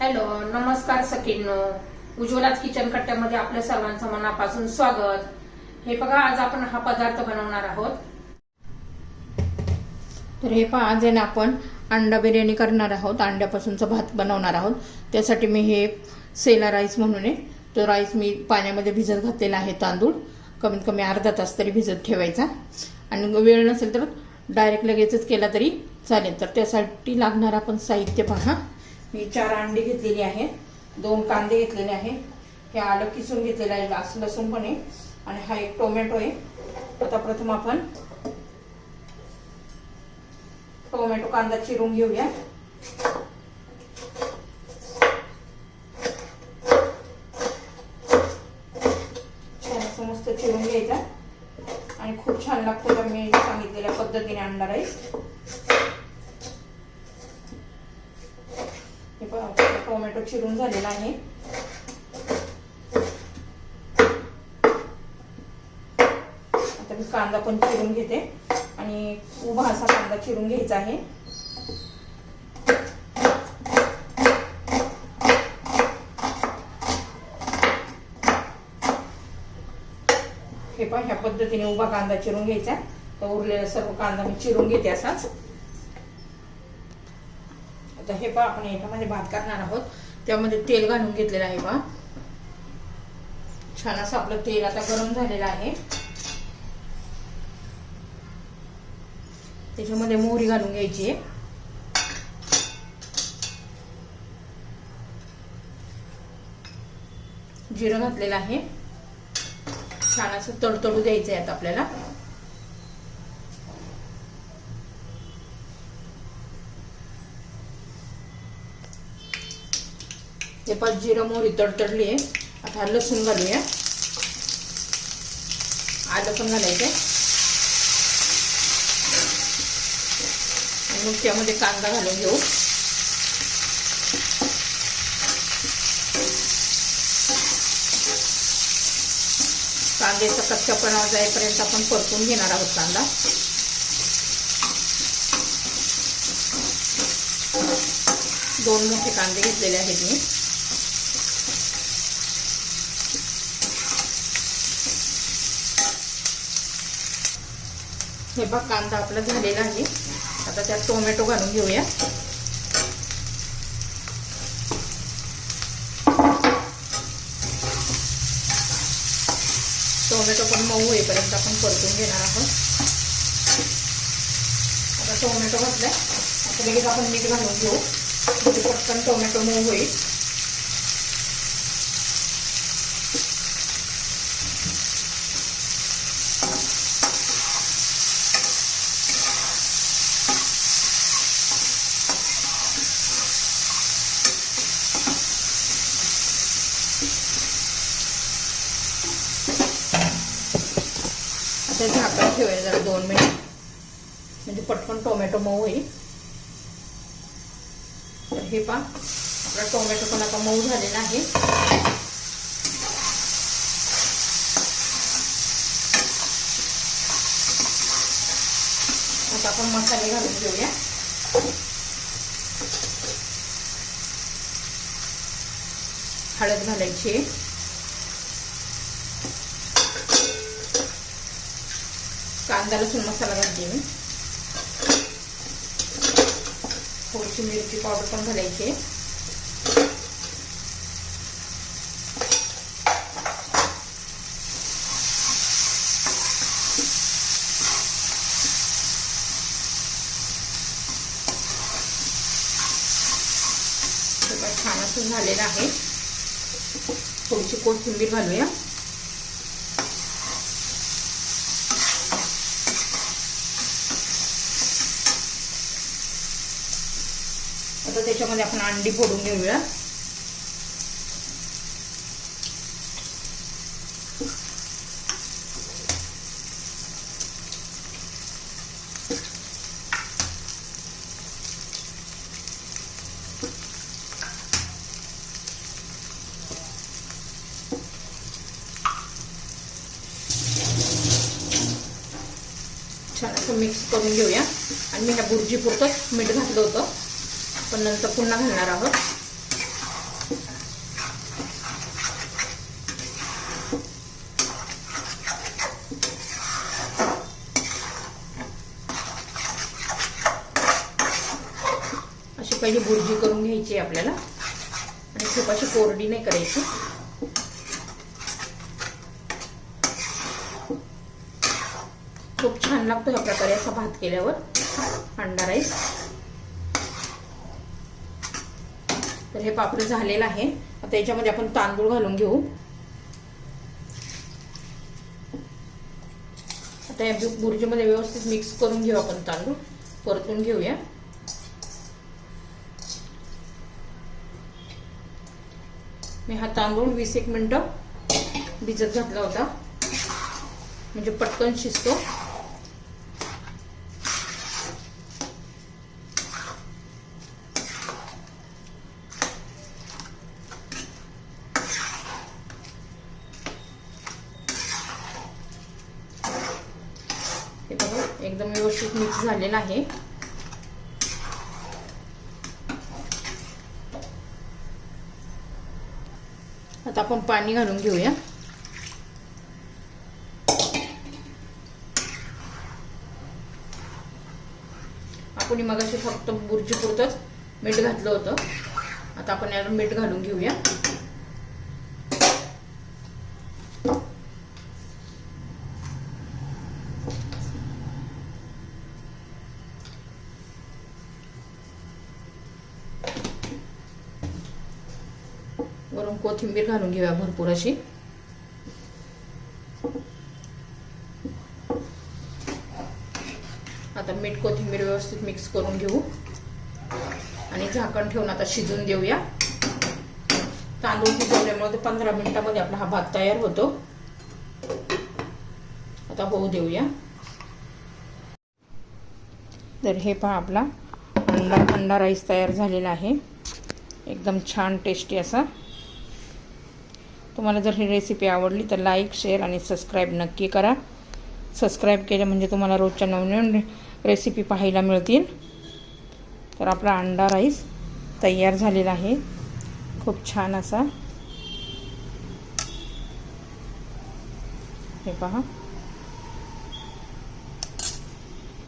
Hello, नमस्कार सखींनो. उज्ज्वलाच kitchen कट्ट्यामध्ये आपल्या सर्वांचं मनापासून स्वागत. हे बघा, आज आपण हा पदार्थ बनवणार आहोत. तर हे पहा, आज आहे ना आपण अंडा बिर्याणी करणार आहोत. अंड्यापासूनचा भात बनवणार आहोत. त्यासाठी मी हे सेला राईस म्हणून आहे, तो राईस मी पाण्यामध्ये भिजत घातलेला आहे. तांदूळ कमीत कमी अर्धा तास तरी भिजत ठेवायचा, आणि वेळ नसेल तर डायरेक्ट लगेचच केला तरी चालेल. तर त्यासाठी लागणार आपण साहित्य पहा. मी 4 अंडी घेतलेली आहे, 2 कांदे घेतलेले आहे, हे आलं किसून घेतलेलं आहे, लसूण पण आहे, आणि हा एक टोमॅटो आहे. आता प्रथम आपण टोमॅटो कांदा चिरून घेऊया. छान असं मस्त चिरून घ्यायचा, आणि खूप छान लागतो तर मी सांगितलेल्या पद्धतीने अंडा राईस. टोमॅटो चिरून झालेला आहे. आता मी कांदा पण चिरून घेते, आणि उभा असा कांदा चिरून घ्यायचा आहे. हे पण ह्या पद्धतीने उभा कांदा चिरून घ्यायचा. तर उरलेला सर्व कांदा मी चिरून घेते असाच. आता हे पहा, आपण याच्यामध्ये भात करणार आहोत. त्यामध्ये तेल घालून घेतलेलं आहे पहा. छान असं आपलं तेल आता गरम झालेलं आहे. त्याच्यामध्ये मोहरी घालून घ्यायची आहे. जिरं घातलेलं आहे. छान असं तडतडू द्यायचं आहे आता आपल्याला. ते पण जिरं मोहरी तडतडली आहे. आता लसूण घालूया, आलं पण घालायचंय, आणि मग त्यामध्ये कांदा घालून घेऊ. कांद्याचा कच्चापणा जाईपर्यंत आपण परतून घेणार आहोत कांदा. दोन मोठे कांदे घेतलेले आहेत मी. हे बघ, कांदा आपला झालेला आहे. आता त्यात टोमॅटो घालून घेऊया. टोमॅटो पण मऊ होईपर्यंत आपण परतून घेणार आहोत. आता टोमॅटो घातलाय, आता लगेच आपण मीठ घालून घेऊ, म्हणजे पटकन टोमॅटो मऊ होईल. आता झाकण ठेवायला जरा 2 मिनिट, म्हणजे पटकन टोमॅटो मऊ होईल. तर हे पहा, आपला टोमॅटो पण आता मऊ झालेला आहे. आता आपण मसाले घालून घेऊया. हळद घालायची, कांदा लसूण मसाला घालते मी, थोडीशी मिरची पावडर पण घालायची. छान असं झालेलं आहे. थोडीशी कोथिंबीर घालूया. आता त्याच्यामध्ये आपण अंडी फोडून घेऊया. छान असं मिक्स करून घेऊया. आणि मी ह्या बुर्जी पुरतं मीठ घातलं होतं, पण नंतर पुन्हा घालणार आहोत. पहिली बुर्जी करून घ्यायची आपल्याला आणि खूप अशी कोरडी नाही करायची. खूप छान लागतो ह्या प्रकारे असा भात केल्यावर अंडा राईस. तर हे पापड झालेलं आहे. आता याच्यामध्ये आपण तांदूळ घालून घेऊ. आता या बुर्जीमध्ये व्यवस्थित मिक्स करून घेऊ आपण. तांदूळ परतून घेऊया. मी हा तांदूळ 20 मिनिटं भिजत घातला होता, म्हणजे पटकन शिजतो. हे बघा एकदम व्यवस्थित मिक्स झालेला आहे. आता आपण पाणी घालून घेऊया. आपण मगाशी फक्त बुर्जी पुरतच मीठ घातलं होतं. आता आपण याला मीठ घालून घेऊया. वरून कोथिंबीर घालून घेऊया भरपूर अशी. आता मीठ कोथिंबीर व्यवस्थित मिक्स करून घेऊ आणि झाकण ठेवून आता शिजून देऊया. तांदूळ शिजवल्यामुळे ते 15 मिनिटांमध्ये आपला हा भात तयार होतो. आता होऊ देऊया. तर हे पहा आपला अंडा राईस तयार झालेला आहे. एकदम छान टेस्टी असा. तुम्हाला जर ही रेसिपी आवडली तर लाईक, शेअर आणि सबस्क्राईब नक्की करा. सबस्क्राईब केलं म्हणजे तुम्हाला रोजच्या नवीन रेसिपी पाहायला मिळतील. तर आपला अंडा राईस तयार झालेला आहे. खूप छान असा. हे पहा.